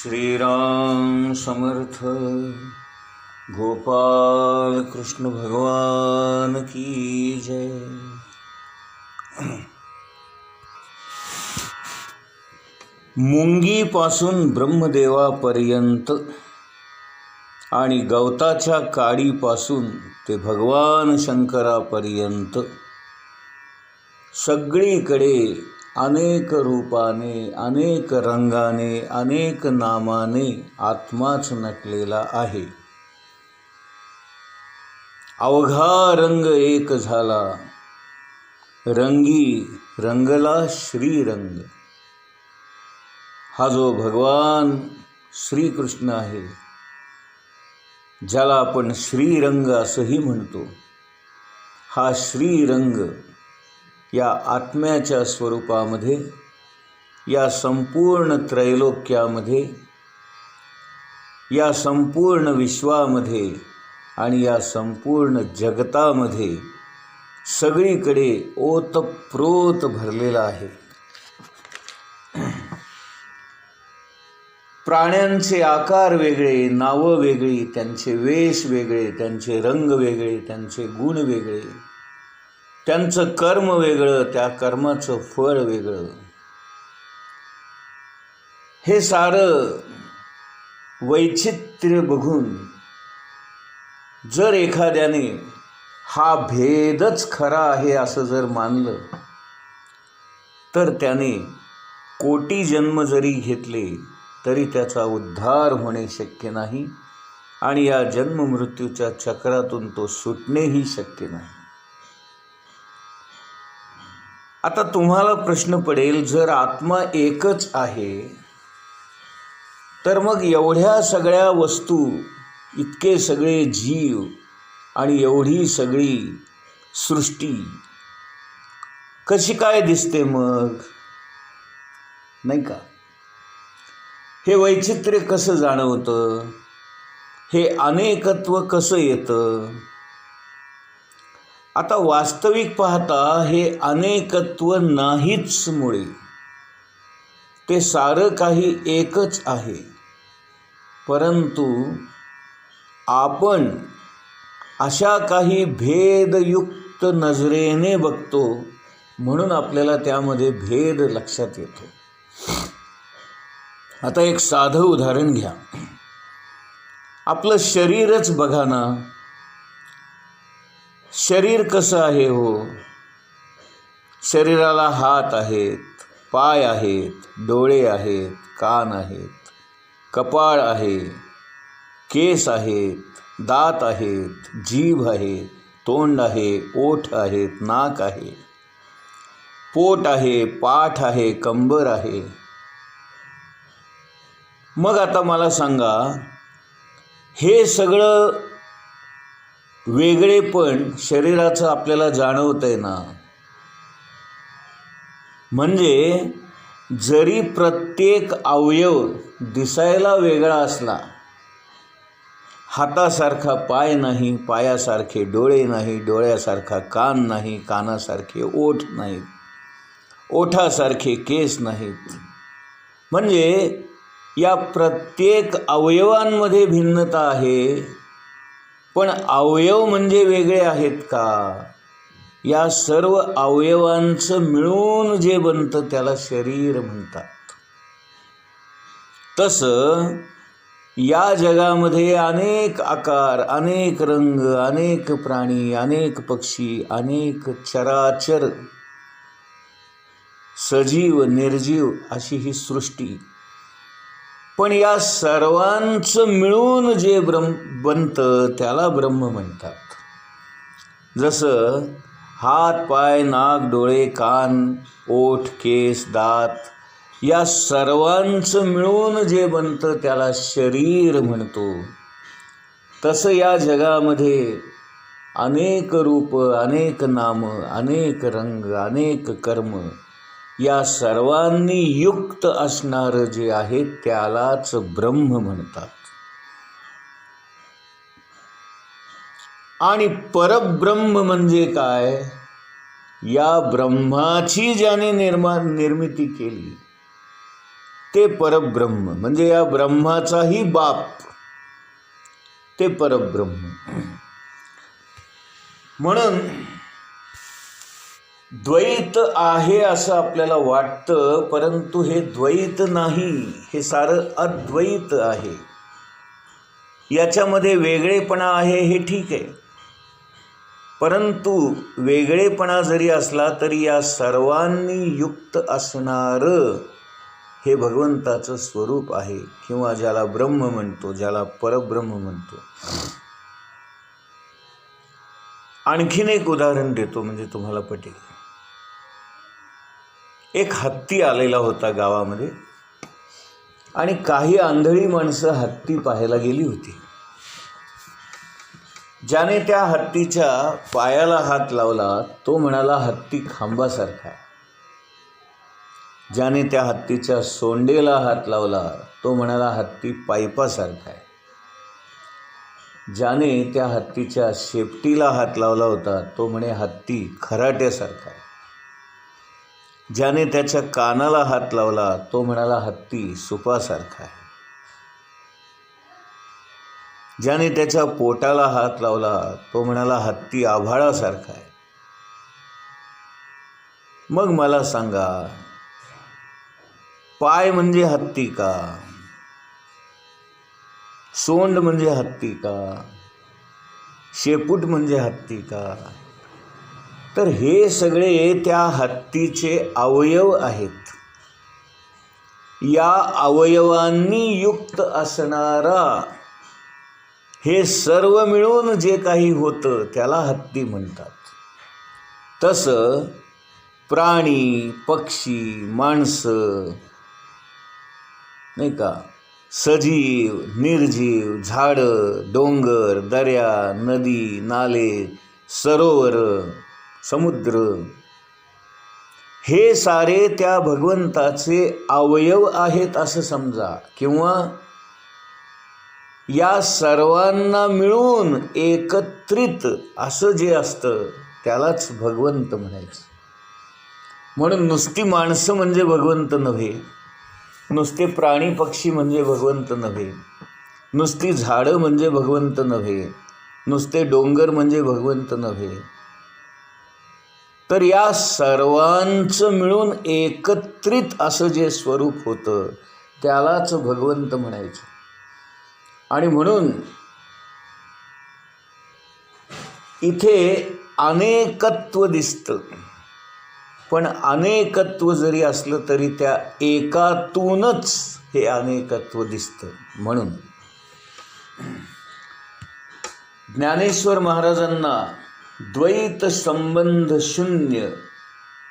श्रीराम समर्थ गोपाल कृष्ण भगवान की जय। मुंगीपासून ब्रह्मदेवापर्यंत आणि गवताच्या काडीपासून ते भगवान शंकरापर्यंत सगळीकडे अनेक रूपाने, अनेक रंगाने, अनेक नामाने आत्माच नटलेला आहे। अवघा रंग एक झाला, रंगी रंगला श्रीरंग। हा जो भगवान श्रीकृष्ण आहे, ज्याला आपण श्रीरंग असंही म्हणतो, हा श्रीरंग या आत्म्याच्या स्वरूपामध्ये, या संपूर्ण त्रैलोक्यामध्ये, या संपूर्ण विश्वामध्ये आणि या संपूर्ण जगतामध्ये सगळीकडे ओतप्रोत भरलेला आहे। प्राण्यांचे आकार वेगळे, नावं वेगळी, त्यांचे वेश वेगळे, त्यांचे रंग वेगळे, त्यांचे गुण वेगळे, त्यांचं कर्म वेगळं, त्या कर्माचं फळ वेगळं। हे सारं वैचित्र्य बघून जर एखाद्याने हा भेदच खरा आहे असं जर मानलं, तर त्याने कोटी जन्म जरी घेतले तरी त्याचा उद्धार होणे शक्य नाही आणि या जन्म मृत्यूच्या चक्रातून तो सुटणेही शक्य नाही। आता तुम्हाला प्रश्न पडेल, जर आत्मा एकच आहे तर मग एवढ्या सगळ्या वस्तू, इतके सगळे जीव आणि एवढी सगळी सृष्टी कशी काय दिसते मग, नाही का? हे वैचित्र्य कसं जाणवतं? हे अनेकत्व कसं येतं? आता वास्तविक पाहता हे अनेकत्व नाहीच मुळे, ते सारं काही एकच आहे, परंतु आपण अशा काही भेदयुक्त नजरेने बघतो म्हणून आपल्याला त्यामध्ये भेद लक्षात येतो। आता एक साधं उदाहरण घ्या, आपलं शरीरच बघा ना। शरीर कसं आहे हो? शरीराला हात आहेत, पाय आहेत, डोळे आहेत, कान आहेत, कपाळ आहे, केस आहेत, दात आहेत, जीभ आहे, तोंड आहे, ओठ आहेत, नाक आहे, पोट आहे, पाठ आहे, कंबर आहे। मग आता मला सांगा, हे सगळं वेगळेपण शरीराचं आपल्याला जाणवतंय ना? म्हणजे जरी प्रत्येक अवयव दिसायला वेगळा असला, हातासारखा पाय नाही, पायासारखे डोळे नाही, डोळ्यासारखा कान नाही, कानासारखे ओठ नाहीत, ओठासारखे केस नाहीत, म्हणजे या प्रत्येक अवयवांमध्ये भिन्नता आहे, पण अवयव म्हणजे वेगळे आहेत का? या सर्व अवयवांचं मिळून जे बनतं त्याला शरीर म्हणतात। तसं या जगामध्ये अनेक आकार, अनेक रंग, अनेक प्राणी, अनेक पक्षी, अनेक चराचर, सजीव निर्जीव अशी ही सृष्टी, पण या सर्वांचं मिळून जे बनतं त्याला ब्रह्म म्हणतात। जसं हात, पाय, नाक, डोळे, कान, ओठ, केस, दात या सर्वांचं मिळून जे बनतं त्याला शरीर म्हणतो, तसं या जगामध्ये अनेक रूप, अनेक नाम, अनेक रंग, अनेक कर्म या सर्वांनी युक्त असणारं जे आहे त्यालाच ब्रह्म म्हणतात। आणि परब्रह्म म्हणजे काय? या ब्रह्माची ज्याने निर्मिती केली ते परब्रह्म, म्हणजे या ब्रह्माचाही बाप ते परब्रह्म. म्हणून द्वैत आहे असं आपल्याला वाटतं, परंतु हे द्वैत नाही, हे सारं अद्वैत आहे. याच्यामध्ये वेगळेपणा आहे हे ठीक आहे, परंतु वेगळेपणा जरी असला तरी या सर्वांनी युक्त असणारं हे भगवंताचं स्वरूप आहे, किंवा ज्याला ब्रह्म म्हणतो, ज्याला परब्रह्म म्हणतो. आणखीन एक उदाहरण देतो म्हणजे तुम्हाला पटेल. एक हत्ती आलेला होता गावामध्ये, आणि काही आंधळी माणसं हत्ती पाहायला गेली होती. ज्याने त्या हत्तीच्या पायाला हात लावला तो म्हणाला हत्ती खांबासारखा आहे. ज्याने त्या हत्तीच्या सोंडेला हात लावला तो म्हणाला हत्ती पाईपासारखा आहे. ज्याने त्या हत्तीच्या शेपटीला हात लावला होता तो म्हणे हत्ती खराट्यासारखा आहे. ज्याने त्याच्या कानाला हात लावला तो म्हणाला हत्ती सुपासारखा आहे. ज्याने त्याच्या पोटाला हात लावला तो म्हणाला हत्ती आभाळासारखा आहे. मग मला सांगा, पाय म्हणजे हत्ती का? सोंड म्हणजे हत्ती का? शेपूट म्हणजे हत्ती का? तर हे सगळे त्या हत्तीचे अवयव आहेत. या अवयवांनी युक्त असणारा हे सर्व मिळून जे काही होतं त्याला हत्ती म्हणतात. तसं प्राणी, पक्षी, माणसं, नाही का, सजीव, निर्जीव, झाडं, डोंगर, दर्या, नदी, नाले, सरोवर, समुद्र, हे सारे त्या भगवंताचे अवयव आहेत असं समजा, किंवा या सर्वांना मिळून एकत्रित असं जे असतं त्यालाच भगवंत म्हणायचं. म्हणून नुसती माणसं म्हणजे भगवंत नव्हे, नुसते प्राणी पक्षी म्हणजे भगवंत नव्हे, नुसती झाडं म्हणजे भगवंत नव्हे, नुसते डोंगर म्हणजे भगवंत नव्हे, तर या सर्वांचं मिळून एकत्रित असं जे स्वरूप होतं त्यालाच भगवंत म्हणायचं. आणि म्हणून इथे अनेकत्व दिसतं, पण अनेकत्व जरी असलं तरी त्या एकातूनच हे अनेकत्व दिसतं. म्हणून ज्ञानेश्वर महाराजांना द्वैत संबंध शून्य,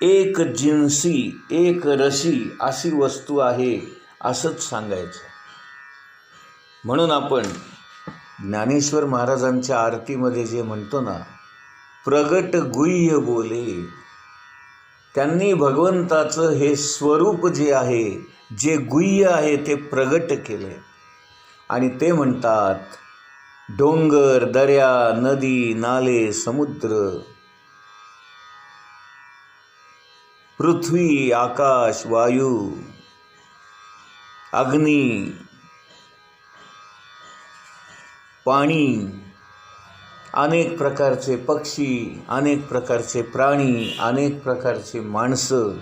एक जिन्सी, एक रशी अशी वस्तू आहे असंच सांगायचं. म्हणून आपण ज्ञानेश्वर महाराजांच्या आरतीमध्ये जे म्हणतो ना, प्रगट गुह्य बोले, त्यांनी भगवंताचं हे स्वरूप जे आहे, जे गुह्य आहे ते प्रगट केले. आणि ते म्हणतात डोंगर, दर्या, नदी, नाले, समुद्र, पृथ्वी, आकाश, वायू, अग्नी, पाणी, अनेक प्रकारचे पक्षी, अनेक प्रकारचे प्राणी, अनेक प्रकारचे माणसं,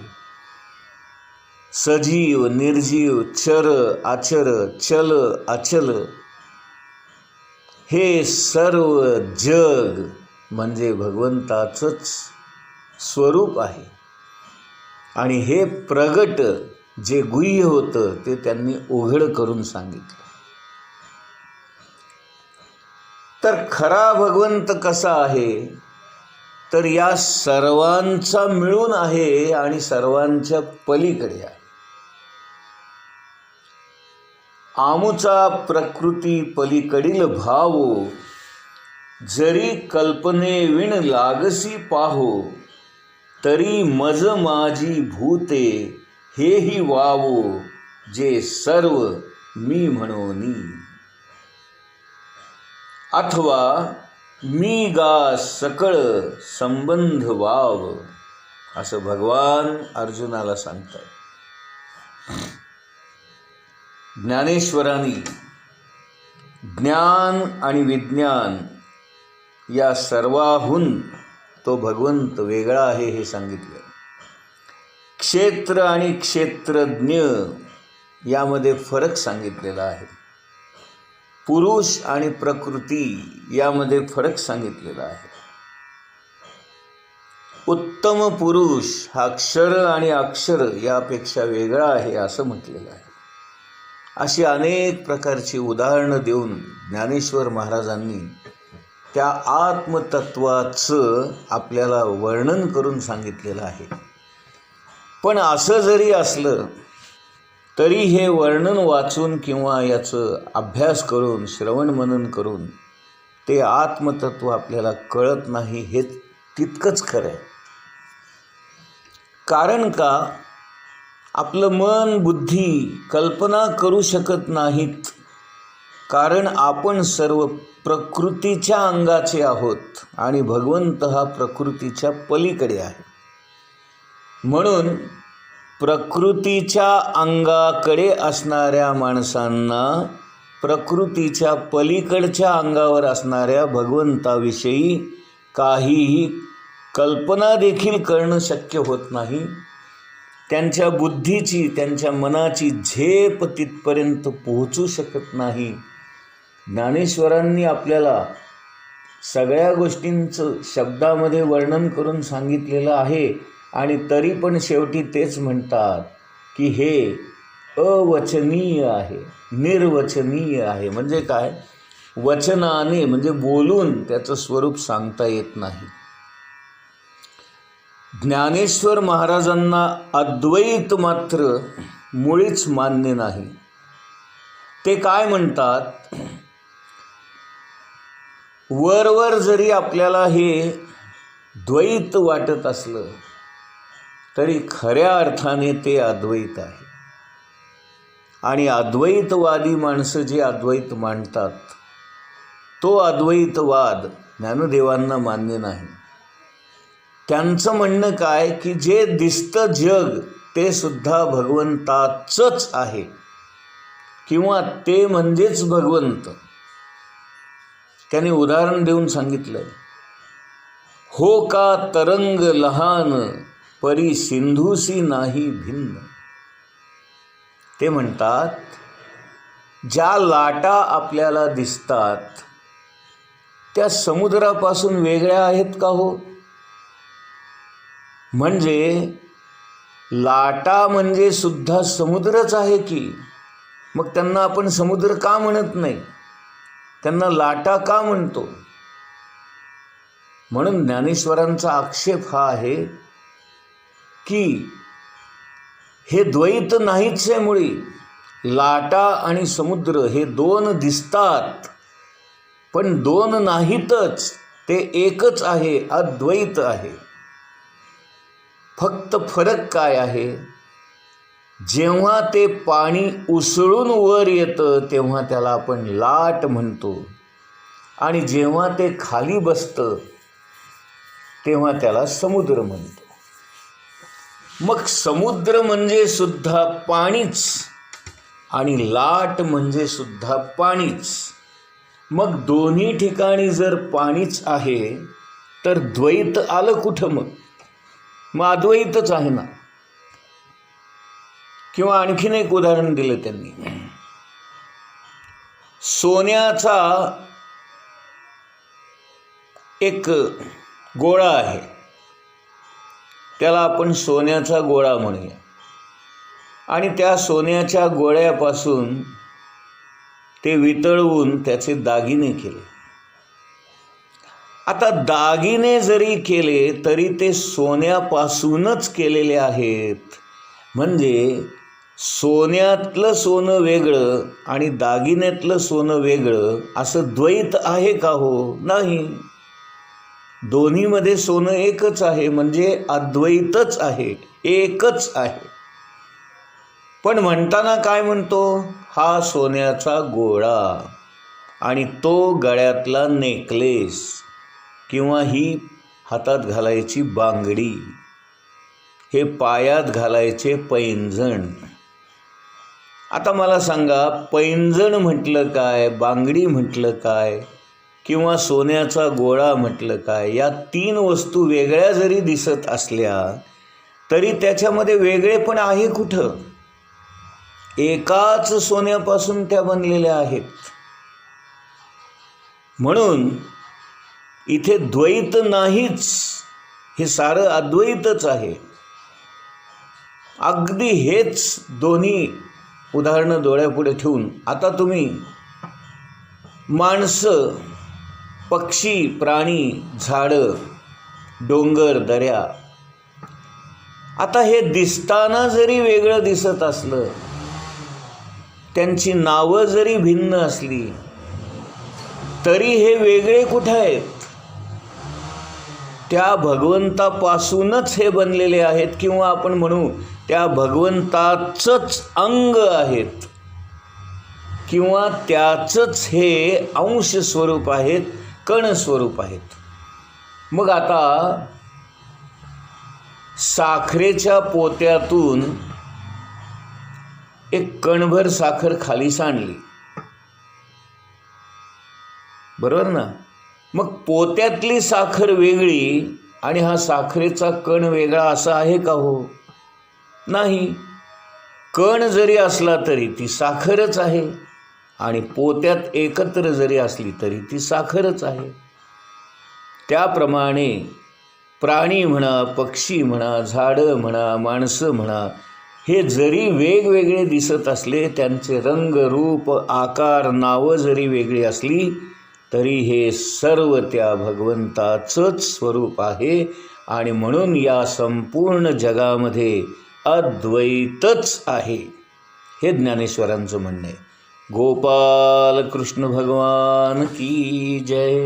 सजीव, निर्जीव, चर, अचर, चल, अचल, हे सर्व जग म्हणजे भगवंताचंच स्वरूप आहे. आणि हे प्रगट जे गुह्य होतं ते त्यांनी उघड करून सांगितलं. तर खरा भगवंत कसा आहे, तर या सर्वांचा मिळून आहे आणि सर्वांच्या पलीकडे आहे. आमुचा प्रकृती पलीकडील भाव, जरी कल्पने विण लागसी पाहो, तरी मज माझी भूते हेही वावो, जे सर्व मी म्हणोनी. अथवा मी गा सकळ संबंध वाव, असं भगवान अर्जुनाला सांगतात. ज्ञानेश्वरांनी ज्ञान आणि विज्ञान या सर्वाहून तो भगवंत वेगळा आहे हे सांगितलं. क्षेत्र आणि क्षेत्रज्ञ यामध्ये फरक सांगितलेला आहे. पुरुष आणि प्रकृती यामध्ये फरक सांगितलेला आहे. उत्तम पुरुष हा क्षर आणि अक्षर यापेक्षा वेगळा आहे असं म्हटलेलं आहे. अशी अनेक प्रकारची उदाहरणं देऊन ज्ञानेश्वर महाराजांनी त्या आत्मतत्वाचं आपल्याला वर्णन करून सांगितलेलं आहे. पण असं जरी असलं तरी हे वर्णन वाचून किंवा याचं अभ्यास करून श्रवण मनन करून ते आत्मतत्व आपल्याला कळत नाही हे तितकंच खरं आहे. कारण का आपलं मन बुद्धी कल्पना करू शकत नाहीत, कारण आपण सर्व प्रकृतीच्या अंगाचे आहोत आणि भगवंत हा प्रकृतीच्या पलीकडे आहे. म्हणून प्रकृतीच्या अंगाकडे असणाऱ्या माणसांना प्रकृतीच्या पलीकडच्या अंगावर असणाऱ्या भगवंताविषयी काहीही कल्पना देखील करणं शक्य होत नाही. त्यांच्या बुद्धीची त्यांच्या मनाची झेप तिथपर्यंत पोहोचू शकत नाही. ज्ञानेश्वरांनी आपल्याला सगळ्या गोष्टींचं शब्दामध्ये वर्णन करून सांगितलेलं आहे आणि तरी पण शेवटी तेच म्हणतात की हे अवचनीय आहे, निर्वचनीय आहे. म्हणजे काय? वचनाने म्हणजे बोलून त्याचं स्वरूप सांगता येत नाही. ज्ञानेश्वर महाराजांना अद्वैत मात्र मुळीच मान्य नाही. ते काय म्हणतात? वरवर जरी आपल्याला हे द्वैत वाटत असलं तरी खऱ्या अर्थाने ते अद्वैत आहे. आणि अद्वैतवादी माणसं जे अद्वैत मांडतात तो अद्वैतवाद ज्ञानदेवांना मान्य नाही. त्यांचं म्हणणं काय की जे दिसतं जग ते सुद्धा भगवंताचंच आहे किंवा ते म्हणजेच भगवंत. त्याने उदाहरण देऊन सांगितलं, हो का तरंग लहान परी सिंधूसी नाही भिन्न. ते म्हणतात ज्या लाटा आपल्याला दिसतात त्या समुद्रापासून वेगळ्या आहेत का हो? म्हणजे लाटा म्हणजे सुद्धा समुद्रच आहे की. मग त्यांना आपण समुद्र का म्हणत नाही, त्यांना लाटा का म्हणतो? म्हणून ज्ञानेश्वरांचा आक्षेप हा आहे की हे द्वैत नाहीच आहे मुळी. लाटा आणि समुद्र हे दोन दिसतात पण दोन नाहीतच, ते एकच आहे, अद्वैत आहे. फक्त फरक काय आहे? जेव्हा ते पाणी उसळून वर येतं तेव्हा त्याला आपण लाट म्हणतो आणि जेव्हा ते खाली बसतं तेव्हा त्याला समुद्र म्हणतो. मग समुद्र म्हणजे सुद्धा पाणीच आणि लाट म्हणजे सुद्धा पाणीच. मग दोन्ही ठिकाणी जर पाणीच आहे तर द्वैत आलं कुठं? मग अद्वैतच आहे ना. किंवा आणखीन एक उदाहरण दिलं त्यांनी. सोन्याचा एक गोळा आहे, त्याला आपण सोन्याचा गोळा म्हणूया, आणि त्या सोन्याच्या गोळ्यापासून ते वितळवून त्याचे दागिने केले. आता दागिने जरी केले तरी ते सोन्यापासूनच केलेले आहेत. म्हणजे सोन्यातलं सोनं वेगळं आणि दागिन्यातलं सोनं वेगळं असं द्वैत आहे का हो? नाही. दोन्हीमध्ये सोनं एकच आहे म्हणजे अद्वैतच आहे, एकच आहे. पण म्हणताना काय म्हणतो? हा सोन्याचा गोळा आणि तो गळ्यातला नेकलेस किंवा ही हातात घालायची बांगडी, हे पायात घालायचे पैंजण आता मला सांगा, पैंजण म्हटलं काय, बांगडी म्हटलं काय, किंवा सोन्याचा गोळा म्हटलं काय, या 3 वस्तू वेगळ्या जरी दिसत असल्या तरी त्याच्यामध्ये वेगळेपण आहे कुठं? एकाच सोन्यापासून त्या बनलेल्या आहेत. म्हणून इथे द्वैत नाहीच, हे सारं अद्वैतच आहे. अगदी हेच दोन्ही उदाहरणं डोळ्यापुढे ठेवून आता तुम्ही माणसं, पक्षी, प्राणी, झाडं, डोंगर, दऱ्या, आता हे दिसताना जरी वेगळं दिसत असलं, त्यांची नावं जरी भिन्न असली, तरी हे वेगळे कुठे आहेत? त्या भगवंतापासूनच हे बनलेले आहेत, किंवा आपण म्हणू त्या भगवंताचंच अंग आहेत, किंवा त्याचंच हे अंश स्वरूप आहेत, कण स्वरूप आहेत. मग आता साखरेच्या पोत्यातून एक कणभर साखर खाली सांडली, बरोबर ना? मग पोत्यातली साखर वेगळी आणि हा साखरेचा कण वेगळा असं आहे का हो? नाही. कण जरी असला तरी ती साखरच आहे, आणि पोत्यात एकत्र जरी असली तरी ती साखरच आहे. त्याप्रमाणे प्राणी म्हणा, पक्षी म्हणा, झाडं म्हणा, माणसं म्हणा, हे जरी वेगवेगळे दिसत असले, त्यांचे रंग, रूप, आकार, नावं जरी वेगळी असली, तरी हे सर्व त्या भगवंताचंच स्वरूप आहे. आणि म्हणून या संपूर्ण जगामध्ये अद्वैतच आहे, हे ज्ञानेश्वरांचं म्हणणं आहे. गोपाल कृष्ण भगवान की जय.